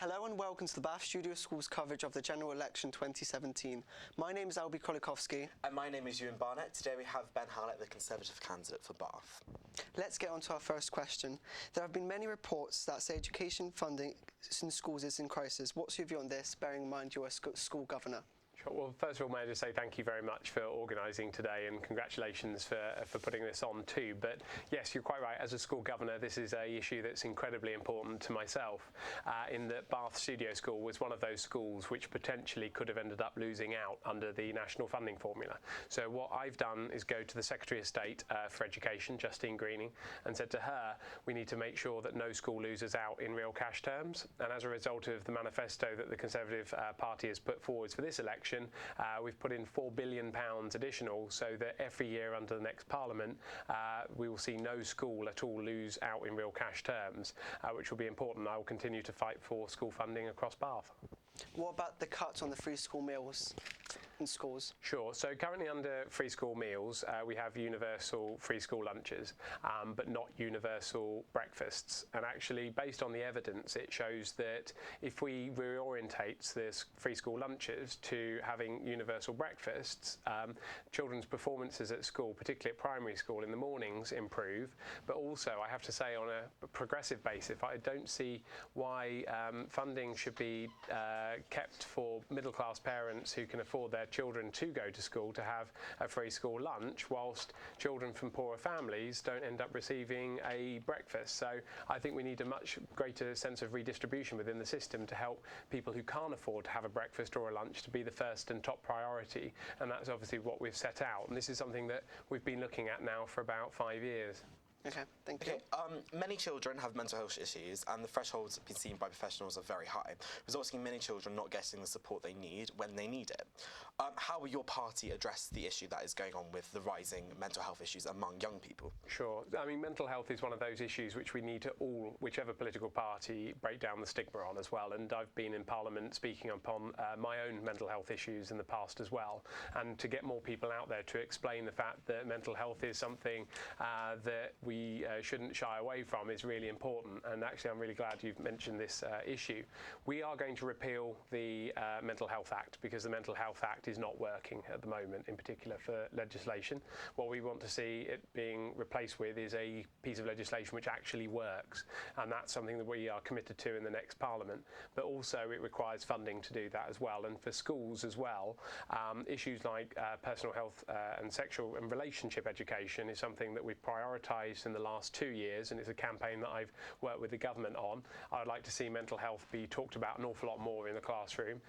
Hello and welcome to the Bath Studio Schools coverage of the General Election 2017. My name is Albie Krolikowski. And my name is Ewan Barnett. Today we have Ben Hallett, the Conservative candidate for Bath. Let's get on to our first question. There have been many reports that say education funding in schools is in crisis. What's your view on this, bearing in mind you're a school governor? Sure. Well, first of all, may I just say thank you very much for organising today, and congratulations for putting this on too. But yes, you're quite right. As a school governor, this is a issue that's incredibly important to myself, in that Bath Studio School was one of those schools which potentially could have ended up losing out under the national funding formula. So what I've done is go to the Secretary of State for Education, Justine Greening, and said to her, we need to make sure that no school loses out in real cash terms. And as a result of the manifesto that the Conservative Party has put forward for this election, we've put in £4 billion additional so that every year under the next Parliament we will see no school at all lose out in real cash terms, which will be important. I will continue to fight for school funding across Bath. What about the cuts on the free school meals in schools? Sure. So currently under free school meals, we have universal free school lunches, but not universal breakfasts. And actually, based on the evidence, it shows that if we reorientate this free school lunches to having universal breakfasts, children's performances at school, particularly at primary school in the mornings, improve. But also, I have to say, on a progressive basis, I don't see why funding should be kept for middle-class parents who can afford their children to go to school to have a free school lunch, whilst children from poorer families don't end up receiving a breakfast. So I think we need a much greater sense of redistribution within the system to help people who can't afford to have a breakfast or a lunch to be the first and top priority, and that's obviously what we've set out, and this is something that we've been looking at now for about 5 years. Okay, thank you. Many children have mental health issues, and the thresholds been seen by professionals are very high, resulting in many children not getting the support they need when they need it. How will your party address the issue that is going on with the rising mental health issues among young people? Sure. I mean, mental health is one of those issues which we need to all, whichever political party, break down the stigma on as well. And I've been in Parliament speaking upon my own mental health issues in the past as well. And to get more people out there to explain the fact that mental health is something that we shouldn't shy away from is really important. And actually, I'm really glad you've mentioned this issue. We are going to repeal the Mental Health Act because the Mental Health Act is not working at the moment, in particular for legislation. What we want to see it being replaced with is a piece of legislation which actually works, and that's something that we are committed to in the next Parliament. But also it requires funding to do that as well, and for schools as well. Issues like personal health and sexual and relationship education is something that we've prioritised in the last 2 years, and it's a campaign that I've worked with the government on. I'd like to see mental health be talked about an awful lot more in the classroom,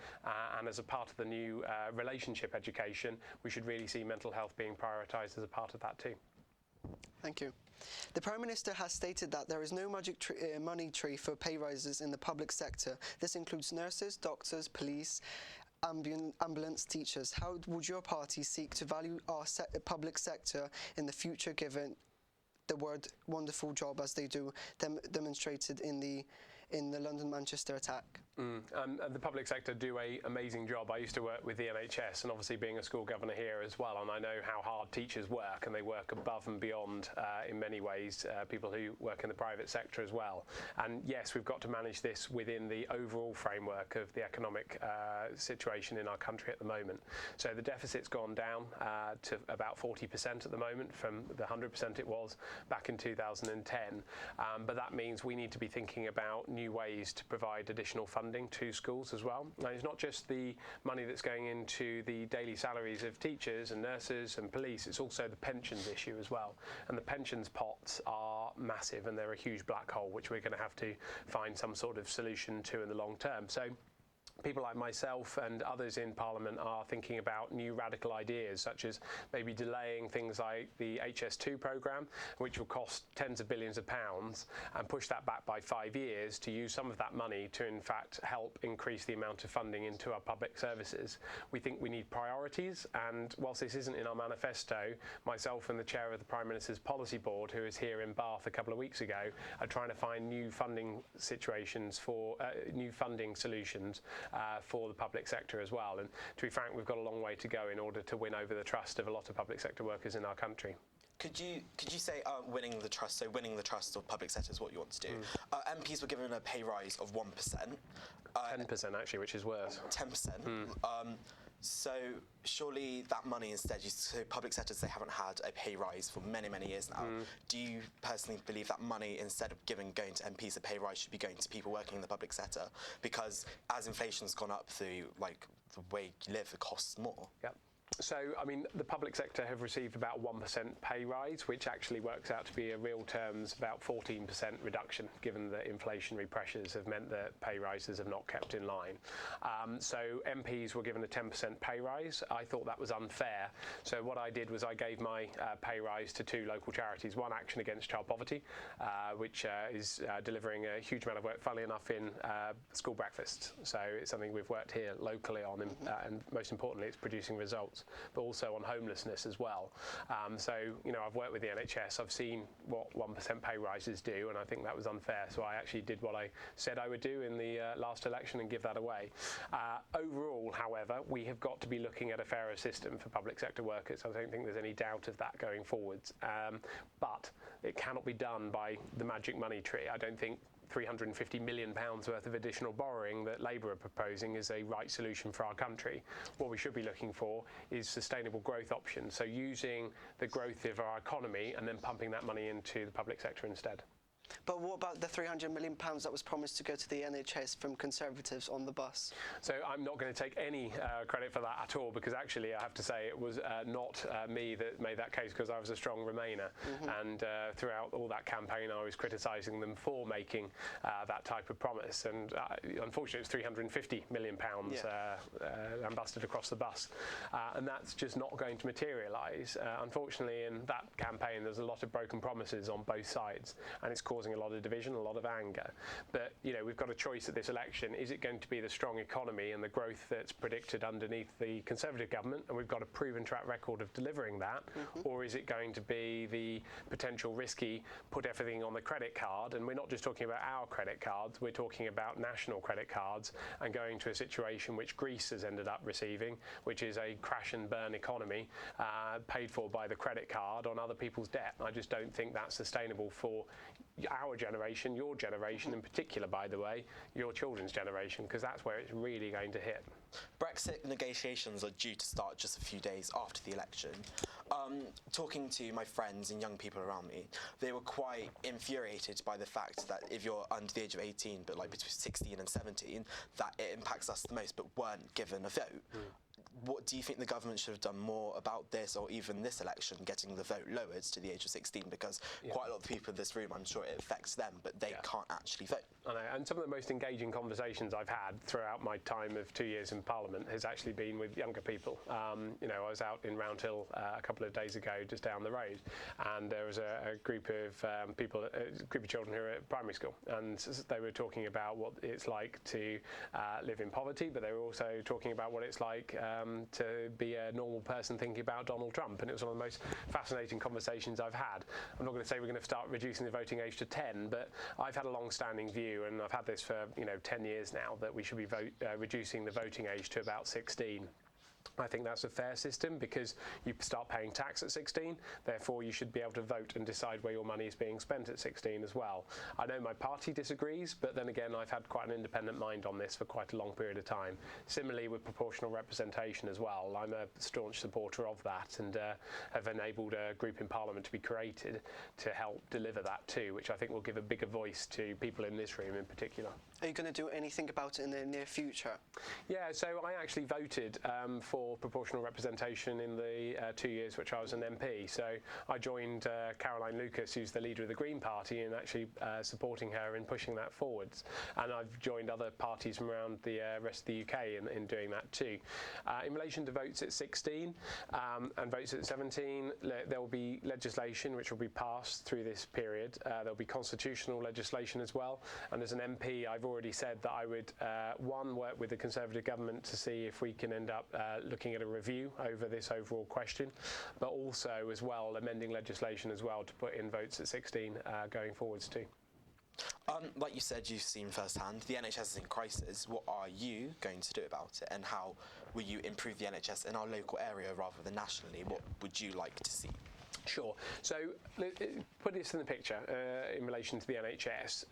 and as a part of the new relationship education, we should really see mental health being prioritised as a part of that too. Thank you. The Prime Minister has stated that there is no magic money tree for pay rises in the public sector. This includes nurses, doctors, police, ambulance teachers. How would your party seek to value our public sector in the future, given the word wonderful job as they do demonstrated in the London-Manchester attack? The public sector do an amazing job. I used to work with the NHS, and obviously being a school governor here as well, and I know how hard teachers work, and they work above and beyond in many ways, people who work in the private sector as well. And yes, we've got to manage this within the overall framework of the economic situation in our country at the moment. So the deficit's gone down to about 40% at the moment from the 100% it was back in 2010, but that means we need to be thinking about new ways to provide additional funding to schools as well. And it's not just the money that's going into the daily salaries of teachers and nurses and police, it's also the pensions issue as well. And the pensions pots are massive, and they're a huge black hole which we're going to have to find some sort of solution to in the long term. So people like myself and others in Parliament are thinking about new radical ideas, such as maybe delaying things like the HS2 programme, which will cost tens of billions of pounds, and push that back by 5 years to use some of that money to in fact help increase the amount of funding into our public services. We think we need priorities, and whilst this isn't in our manifesto, myself and the chair of the Prime Minister's Policy Board, who was here in Bath a couple of weeks ago, are trying to find new funding situations for new funding solutions for the public sector as well. And to be frank, we've got a long way to go in order to win over the trust of a lot of public sector workers in our country. Could you say winning the trust? So winning the trust of public sector is what you want to do. MPs were given a pay rise of 1%. 10% actually, which is worse. 10%. So surely that money instead, so public sectors, they haven't had a pay rise for many, many years now. Do you personally believe that money, instead of going to MPs a pay rise, should be going to people working in the public sector? Because as inflation's gone up through like the way you live, it costs more. Yep. So, I mean, the public sector have received about 1% pay rise, which actually works out to be, in real terms, about 14% reduction, given that inflationary pressures have meant that pay rises have not kept in line. So MPs were given a 10% pay rise. I thought that was unfair. So what I did was I gave my pay rise to 2 local charities, one Action Against Child Poverty, which is delivering a huge amount of work, funnily enough, in school breakfasts. So it's something we've worked here locally on, and most importantly, it's producing results, but also on homelessness as well. So, you know, I've worked with the NHS, I've seen what 1% pay rises do, and I think that was unfair. So I actually did what I said I would do in the last election and give that away. Overall, however, we have got to be looking at a fairer system for public sector workers. I don't think there's any doubt of that going forwards. But it cannot be done by the magic money tree. I don't think £350 million worth of additional borrowing that Labour are proposing is a right solution for our country. What we should be looking for is sustainable growth options, so using the growth of our economy and then pumping that money into the public sector instead. But what about the £300 million that was promised to go to the NHS from Conservatives on the bus? So I'm not going to take any credit for that at all, because actually I have to say it was not me that made that case, because I was a strong Remainer. And throughout all that campaign I was criticising them for making that type of promise. And unfortunately it's £350 million ambusted across the bus. And that's just not going to materialise. Unfortunately, in that campaign there's a lot of broken promises on both sides, and it's causing a lot of division, a lot of anger. But, you know, we've got a choice at this election. Is it going to be the strong economy and the growth that's predicted underneath the Conservative government, and we've got a proven track record of delivering that, or is it going to be the potential risky, put everything on the credit card? And we're not just talking about our credit cards, we're talking about national credit cards, and going to a situation which Greece has ended up receiving, which is a crash and burn economy paid for by the credit card on other people's debt. I just don't think that's sustainable for our generation, your generation in particular, by the way, your children's generation, because that's where it's really going to hit. Brexit negotiations are due to start just a few days after the election. Talking to my friends and young people around me, they were quite infuriated by the fact that if you're under the age of 18, but like between 16 and 17, that it impacts us the most, but weren't given a vote. What do you think the government should have done more about this, or even this election, getting the vote lowered to the age of 16? Because quite a lot of people in this room, I'm sure it affects them, but they can't actually vote. I know, and some of the most engaging conversations I've had throughout my time of 2 years in Parliament has actually been with younger people. You know, I was out in Round Hill a couple of days ago, just down the road, and there was a group of people, a group of children who are at primary school, and they were talking about what it's like to live in poverty, but they were also talking about what it's like to be a normal person thinking about Donald Trump, and it was one of the most fascinating conversations I've had. I'm not going to say we're going to start reducing the voting age to 10, but I've had a long-standing view, and I've had this for 10 years now, that we should be reducing the voting age to about 16. I think that's a fair system, because you start paying tax at 16, therefore you should be able to vote and decide where your money is being spent at 16 as well. I know my party disagrees, but then again I've had quite an independent mind on this for quite a long period of time. Similarly with proportional representation as well, I'm a staunch supporter of that, and have enabled a group in Parliament to be created to help deliver that too, which I think will give a bigger voice to people in this room in particular. Are you going to do anything about it in the near future? Yeah, so I actually voted for proportional representation in the 2 years which I was an MP. So I joined Caroline Lucas, who's the leader of the Green Party, in actually supporting her in pushing that forwards. And I've joined other parties from around the rest of the UK in doing that too. In relation to votes at 16 and votes at 17, there will be legislation which will be passed through this period. There'll be constitutional legislation as well. And as an MP, I've already said that I would, one, work with the Conservative government to see if we can end up looking at a review over this overall question, but also as well amending legislation as well to put in votes at 16 going forwards too. Like you said, you've seen firsthand, the NHS is in crisis. What are you going to do about it, and how will you improve the NHS in our local area rather than nationally? What would you like to see? Sure. So put this in the picture in relation to the NHS.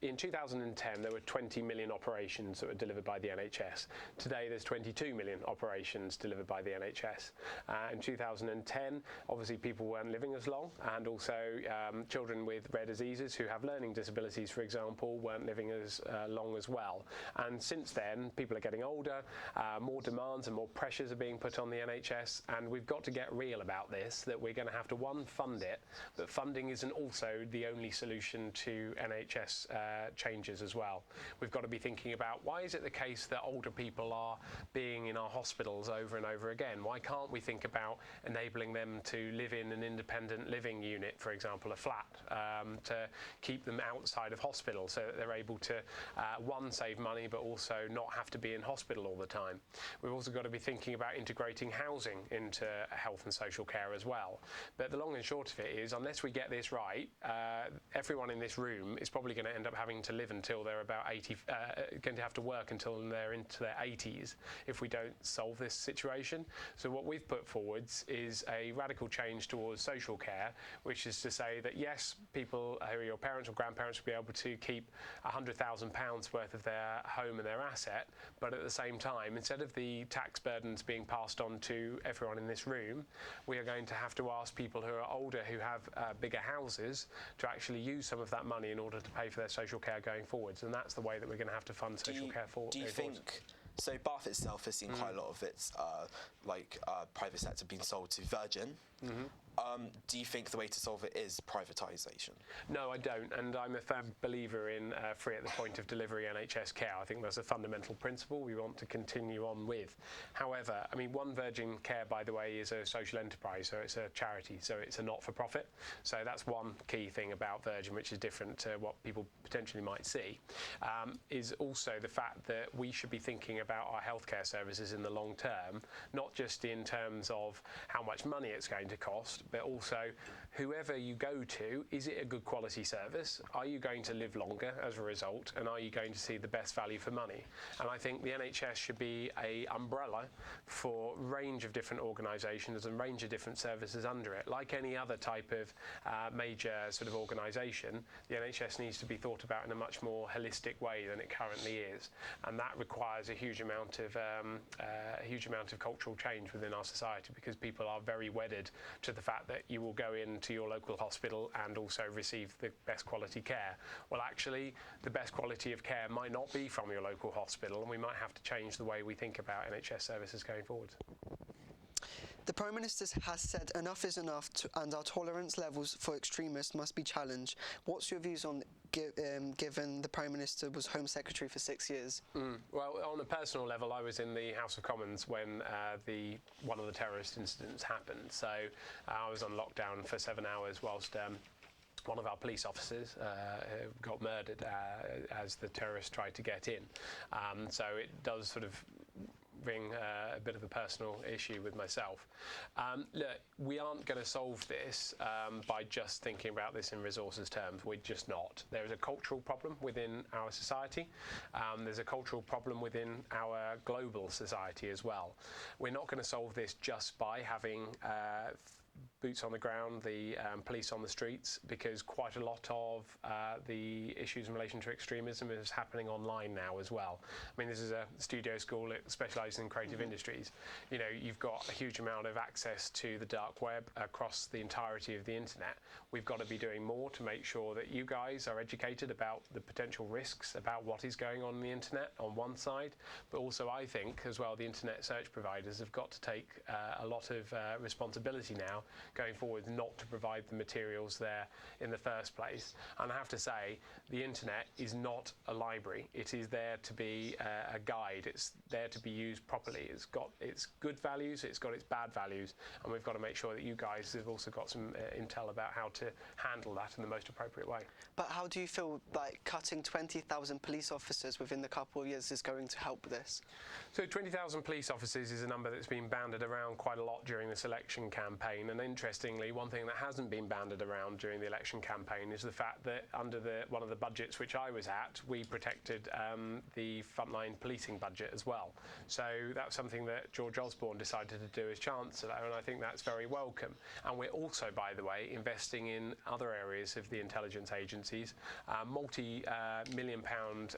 In 2010, there were 20 million operations that were delivered by the NHS. Today, there's 22 million operations delivered by the NHS. In 2010, obviously, people weren't living as long, and also children with rare diseases who have learning disabilities, for example, weren't living as long as well. And since then, people are getting older, more demands and more pressures are being put on the NHS, and we've got to get real about this, that we're going to have to, one, fund it, but funding isn't also the only solution to NHS changes as well. We've got to be thinking about, why is it the case that older people are being in our hospitals over and over again? Why can't we think about enabling them to live in an independent living unit, for example, a flat, to keep them outside of hospital so that they're able to, one, save money, but also not have to be in hospital all the time. We've also got to be thinking about integrating housing into health and social care as well. But the long and short of it is, unless we get this right, everyone in this room is probably going to end up having to live until they're about 80, going to have to work until they're into their 80s if we don't solve this situation. So what we've put forwards is a radical change towards social care, which is to say that yes, people who are your parents or grandparents will be able to keep £100,000 worth of their home and their asset, but at the same time, instead of the tax burdens being passed on to everyone in this room, we are going to have to ask people who are older, who have bigger houses, to actually use some of that money in order to pay for their social care going forwards, and that's the way that we're going to have to fund social care for. Do you think? So Bath itself has seen quite a lot of its private sector being sold to Virgin. Do you think the way to solve it is privatisation? No, I don't, and I'm a firm believer in free at the point of delivery NHS care. I think that's a fundamental principle we want to continue on with. However, I mean, One Virgin Care, by the way, is a social enterprise, so it's a charity, so it's a not-for-profit. So that's one key thing about Virgin, which is different to what people potentially might see, is also the fact that we should be thinking about our healthcare services in the long term, not just in terms of how much money it's going to cost, but also whoever you go to, is it a good quality service? Are you going to live longer as a result? And are you going to see the best value for money? And I think the NHS should be an umbrella for a range of different organisations and a range of different services under it. Like any other type of major sort of organisation, the NHS needs to be thought about in a much more holistic way than it currently is. And that requires a huge amount of cultural change within our society, because people are very wedded to the fact that you will go into your local hospital and also receive the best quality care. Well, actually, the best quality of care might not be from your local hospital, and we might have to change the way we think about NHS services going forward. The Prime Minister has said enough is enough and our tolerance levels for extremists must be challenged. What's your views on given the Prime Minister was Home Secretary for 6 years? Well, on a personal level, I was in the House of Commons when one of the terrorist incidents happened. So I was on lockdown for 7 hours whilst one of our police officers got murdered as the terrorists tried to get in. So it does sort of bring a bit of a personal issue with myself. Look, we aren't going to solve this by just thinking about this in resources terms. We're just not. There is a cultural problem within our society. There's a cultural problem within our global society as well. We're not going to solve this just by having boots on the ground, the police on the streets, because quite a lot of the issues in relation to extremism is happening online now as well. I mean, this is a studio school, it specialises in creative industries. You know, you've got a huge amount of access to the dark web across the entirety of the internet. We've got to be doing more to make sure that you guys are educated about the potential risks, about what is going on the internet on one side, but also I think as well the internet search providers have got to take a lot of responsibility now going forward not to provide the materials there in the first place. And I have to say, the internet is not a library. It is there to be a guide. It's there to be used properly. It's got its good values, it's got its bad values, and we've got to make sure that you guys have also got some intel about how to handle that in the most appropriate way. But how do you feel like cutting 20,000 police officers within a couple of years is going to help this? So 20,000 police officers is a number that's been bandied around quite a lot during this election campaign, and interestingly interestingly, one thing that hasn't been banded around during the election campaign is the fact that under one of the budgets which I was at, we protected the frontline policing budget as well. So that's something that George Osborne decided to do as Chancellor, and I think that's very welcome. And we're also, by the way, investing in other areas of the intelligence agencies. Multi-million pound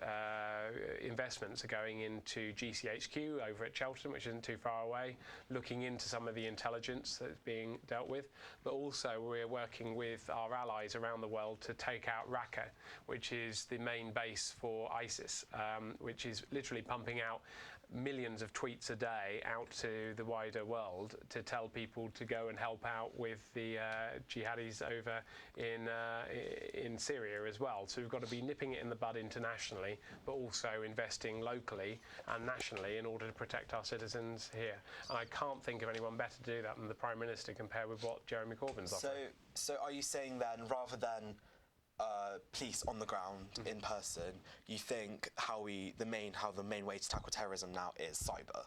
investments are going into GCHQ over at Cheltenham, which isn't too far away, looking into some of the intelligence that's being dealt with, but also we're working with our allies around the world to take out Raqqa, which is the main base for ISIS, which is literally pumping out millions of tweets a day out to the wider world to tell people to go and help out with the jihadis over in Syria as well. So we've got to be nipping it in the bud internationally, but also investing locally and nationally in order to protect our citizens here. And I can't think of anyone better to do that than the Prime Minister compared with what Jeremy Corbyn's offering. So are you saying then, rather than police on the ground in person, you think how the main way to tackle terrorism now is cyber?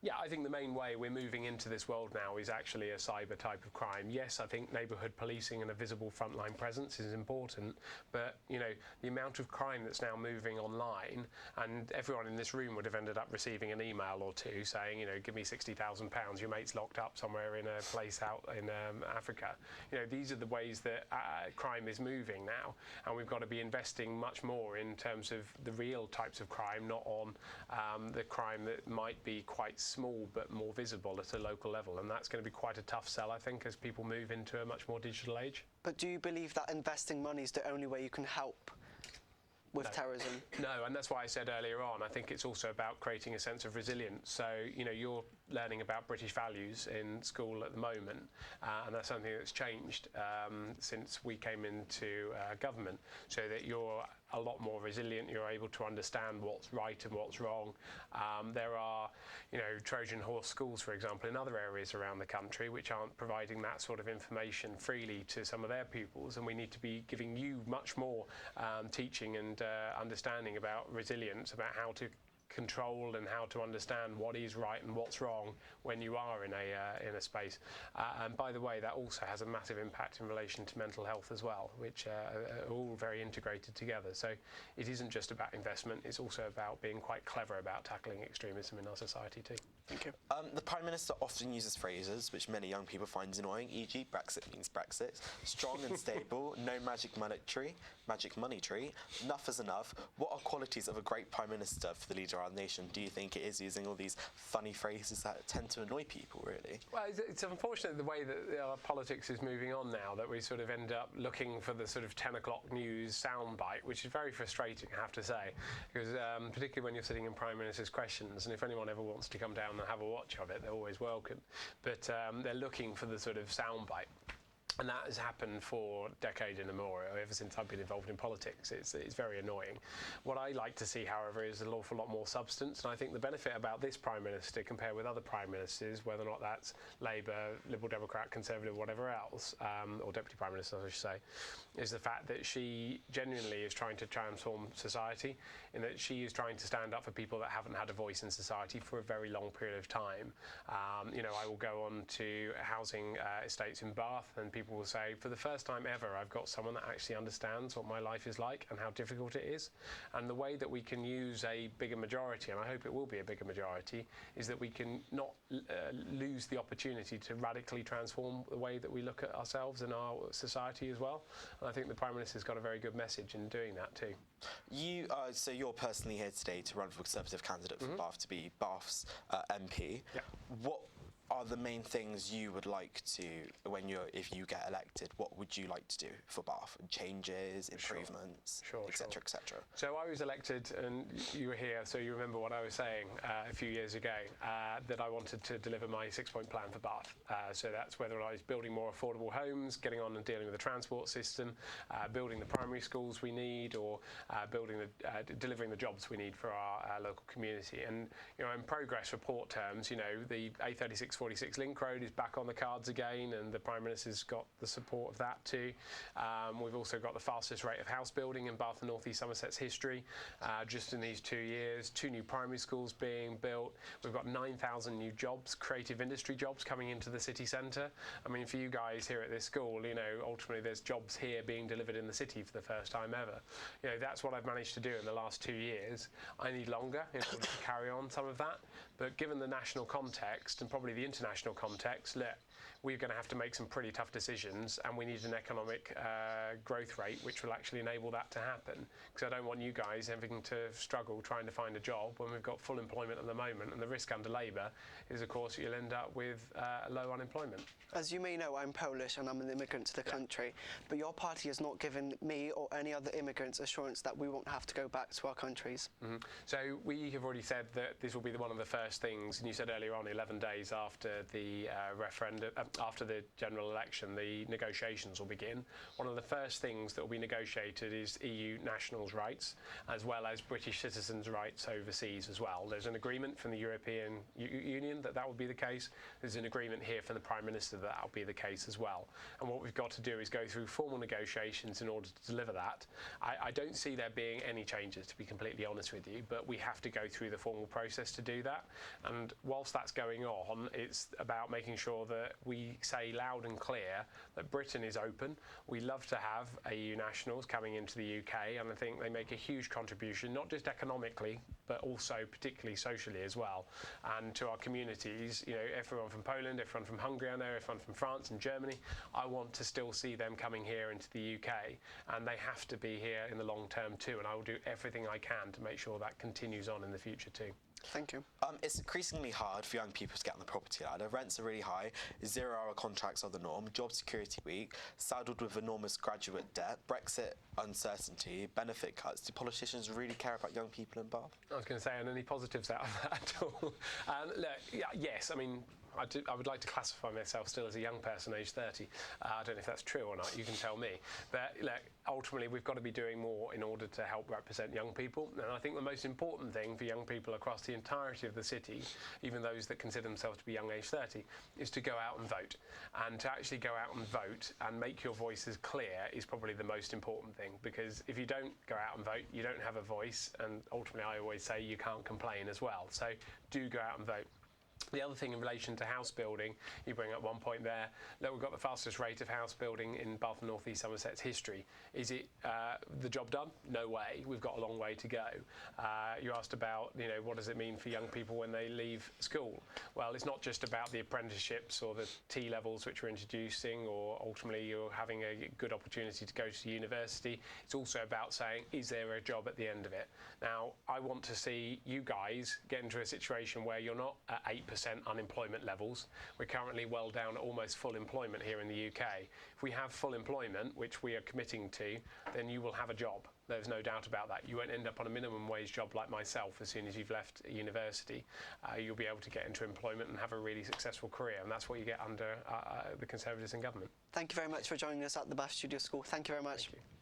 Yeah, I think the main way we're moving into this world now is actually a cyber type of crime. Yes, I think neighbourhood policing and a visible frontline presence is important, but you know, the amount of crime that's now moving online, and everyone in this room would have ended up receiving an email or two saying, you know, give me £60,000, your mate's locked up somewhere in a place out in Africa. You know, these are the ways that crime is moving now, and we've got to be investing much more in terms of the real types of crime, not on the crime that might be quite small but more visible at a local level, and that's going to be quite a tough sell, I think, as people move into a much more digital age. But do you believe that investing money is the only way you can help with terrorism? No, and that's why I said earlier on, I think it's also about creating a sense of resilience. So, you know, you're learning about British values in school at the moment, and that's something that's changed since we came into government, so that you're a lot more resilient, you're able to understand what's right and what's wrong. There are, you know, Trojan horse schools, for example, in other areas around the country which aren't providing that sort of information freely to some of their pupils, and we need to be giving you much more teaching and understanding about resilience, about how to control and how to understand what is right and what's wrong when you are in a space. And by the way, that also has a massive impact in relation to mental health as well, which are all very integrated together. So it isn't just about investment, it's also about being quite clever about tackling extremism in our society too. Thank you. The Prime Minister often uses phrases which many young people find annoying, e.g. Brexit means Brexit, strong and stable, no magic money tree, enough is enough. What are qualities of a great Prime Minister for the leader of our nation? Do you think it is using all these funny phrases that tend to annoy people, really? Well, it's unfortunate the way that our politics is moving on now, that we sort of end up looking for the sort of 10 o'clock news soundbite, which is very frustrating, I have to say, because particularly when you're sitting in Prime Minister's questions, and if anyone ever wants to come down and have a watch of it, they're always welcome. But they're looking for the sort of soundbite. And that has happened for decades and more, ever since I've been involved in politics. It's very annoying. What I like to see, however, is an awful lot more substance. And I think the benefit about this Prime Minister, compared with other Prime Ministers, whether or not that's Labour, Liberal Democrat, Conservative, whatever else, or Deputy Prime Minister, I should say, is the fact that she genuinely is trying to transform society, in that she is trying to stand up for people that haven't had a voice in society for a very long period of time. You know, I will go on to housing estates in Bath, and people will say, for the first time ever, I've got someone that actually understands what my life is like and how difficult it is. And the way that we can use a bigger majority, and I hope it will be a bigger majority, is that we can not lose the opportunity to radically transform the way that we look at ourselves and our society as well. And I think the Prime Minister's got a very good message in doing that too. So you're personally here today to run for Conservative candidate for Bath, to be Bath's MP. Yeah. What are the main things you would like to, if you get elected, what would you like to do for Bath? Changes, improvements, etc., etc. So I was elected, and you were here, so you remember what I was saying a few years ago, that I wanted to deliver my 6-point plan for Bath. So that's whether I was building more affordable homes, getting on and dealing with the transport system, building the primary schools we need, or delivering the jobs we need for our local community. And you know, in progress report terms, you know, the A36 46 Link Road is back on the cards again, and the Prime Minister's got the support of that too. We've also got the fastest rate of house building in Bath and North East Somerset's history. Just in these 2 years, 2 new primary schools being built. We've got 9,000 new jobs, creative industry jobs coming into the city centre. I mean, for you guys here at this school, you know, ultimately there's jobs here being delivered in the city for the first time ever. You know, that's what I've managed to do in the last 2 years. I need longer in order to carry on some of that. But given the national context and probably the international context, look, we're going to have to make some pretty tough decisions, and we need an economic growth rate which will actually enable that to happen. Because I don't want you guys having to struggle trying to find a job when we've got full employment at the moment, and the risk under Labour is, of course, you'll end up with low unemployment. As you may know, I'm Polish and I'm an immigrant to the country, but your party has not given me or any other immigrants assurance that we won't have to go back to our countries. So we have already said that this will be one of the first things, and you said earlier on, 11 days after the referendum, after the general election, the negotiations will begin. One of the first things that will be negotiated is EU nationals' rights, as well as British citizens' rights overseas as well. There's an agreement from the European Union that will be the case. There's an agreement here from the Prime Minister that will be the case as well. And what we've got to do is go through formal negotiations in order to deliver that. I don't see there being any changes, to be completely honest with you, but we have to go through the formal process to do that. And whilst that's going on, it's about making sure that we say loud and clear that Britain is open. We love to have EU nationals coming into the UK, and I think they make a huge contribution, not just economically, but also particularly socially as well, and to our communities. You know, everyone from Poland, everyone from Hungary, I know everyone from France and Germany. I want to still see them coming here into the UK, and they have to be here in the long term too, and I will do everything I can to make sure that continues on in the future too. Thank you. It's increasingly hard for young people to get on the property ladder. Rents are really high, 0-hour contracts are the norm, job security weak, saddled with enormous graduate debt, Brexit uncertainty, benefit cuts. Do politicians really care about young people in Bath? I was going to say, and any positives out of that at all? Look, yes, I mean, I would like to classify myself still as a young person, aged 30. I don't know if that's true or not, you can tell me. But look, ultimately we've got to be doing more in order to help represent young people. And I think the most important thing for young people across the entirety of the city, even those that consider themselves to be young, aged 30, is to go out and vote. And to actually go out and vote and make your voices clear is probably the most important thing, because if you don't go out and vote, you don't have a voice, and ultimately I always say you can't complain as well. So do go out and vote. The other thing in relation to house building, you bring up one point there, look, we've got the fastest rate of house building in Bath and North East Somerset's history. Is it the job done? No way. We've got a long way to go. You asked about, you know, what does it mean for young people when they leave school? Well, it's not just about the apprenticeships or the T levels which we're introducing, or ultimately you're having a good opportunity to go to university. It's also about saying, is there a job at the end of it? Now, I want to see you guys get into a situation where you're not at 8% unemployment levels. We're currently well down at almost full employment here in the UK. If we have full employment, which we are committing to, then you will have a job. There's no doubt about that. You won't end up on a minimum wage job like myself as soon as you've left university. You'll be able to get into employment and have a really successful career, and that's what you get under the Conservatives in government. Thank you very much for joining us at the Bath Studio School. Thank you very much. Thank you.